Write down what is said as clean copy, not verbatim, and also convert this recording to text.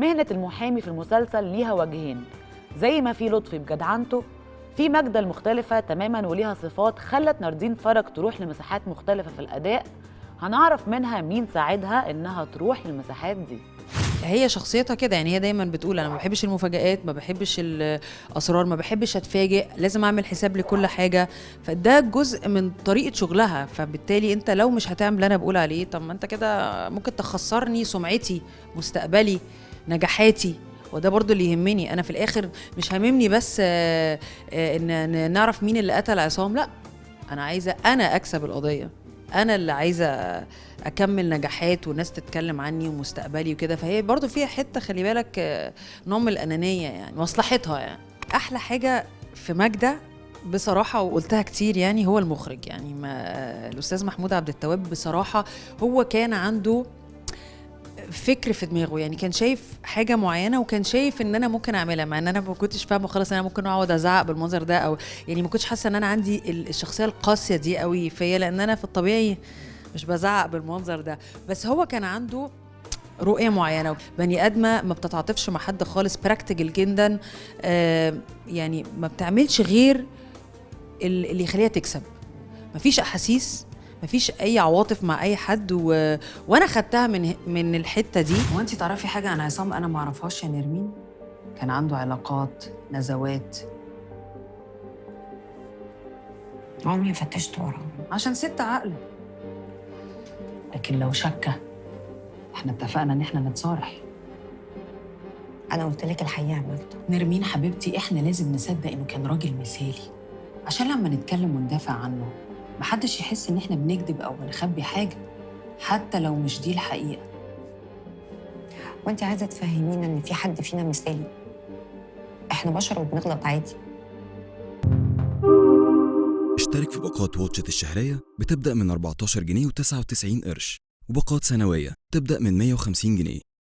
مهنة المحامي في المسلسل ليها وجهين، زي ما في لطفي بجدعنته، في ماجدة المختلفة تماماً وليها صفات خلت ناردين فرج تروح لمساحات مختلفة في الأداء. هنعرف منها مين ساعدها إنها تروح للمساحات دي. هي شخصيتها كده، يعني هي دايما بتقول انا ما بحبش المفاجآت، ما بحبش الاسرار، ما بحبش اتفاجئ، لازم اعمل حساب لكل حاجه. فده جزء من طريقه شغلها. فبالتالي انت لو مش هتعمل اللي انا بقول عليه، طب ما انت كده ممكن تخسرني سمعتي، مستقبلي، نجاحاتي. وده برضو اللي يهمني انا في الاخر. مش هاممني بس ان نعرف مين اللي قتل عصام، لا، انا عايزه انا اكسب القضيه، انا اللي عايزه اكمل نجاحات والناس تتكلم عني ومستقبلي وكده. فهي برضو فيها حته، خلي بالك، نوع من الانانيه، يعني مصلحتها. يعني احلى حاجه في ماجدة بصراحه، وقلتها كتير، يعني هو المخرج. يعني ما الاستاذ محمود عبد التواب بصراحه هو كان عنده فكر في دماغه، يعني كان شايف حاجه معينه وكان شايف ان انا ممكن اعملها، مع ان انا ما كنتش فاهمه خالص. انا ممكن اقعد ازعق بالمنظر ده، او يعني ما كنتش حاسه ان انا عندي الشخصيه القاسيه دي قوي فيا، لان انا في الطبيعي مش بزعق بالمنظر ده. بس هو كان عنده رؤيه معينه، بني ادمه ما بتتعاطفش مع حد خالص، براكتيكال جدا. يعني ما بتعملش غير اللي يخليها تكسب. مفيش احاسيس، مفيش اي عواطف مع اي حد. وانا خدتها من الحته دي. هو انت تعرفي حاجه عن عصام انا ما اعرفهاش يا نرمين؟ كان عنده علاقات، نزوات. عمري فتشت وراه عشان ست عقل. لكن لو شكه، احنا اتفقنا ان احنا نتصارح. انا قلت لك الحقيقه يا ماجدة. نرمين حبيبتي، احنا لازم نصدق انه كان راجل مثالي، عشان لما نتكلم وندافع عنه محدش يحس ان احنا بنكذب او بنخبي حاجه، حتى لو مش دي الحقيقه. وانت عايزه تفهمينا ان في حد فينا مثالي؟ احنا بشر وبنغلط عادي. اشترك في باقات واتشت الشهرية بتبدأ من 14 جنيه و99 قرش، وباقات سنوية تبدأ من 150 جنيه.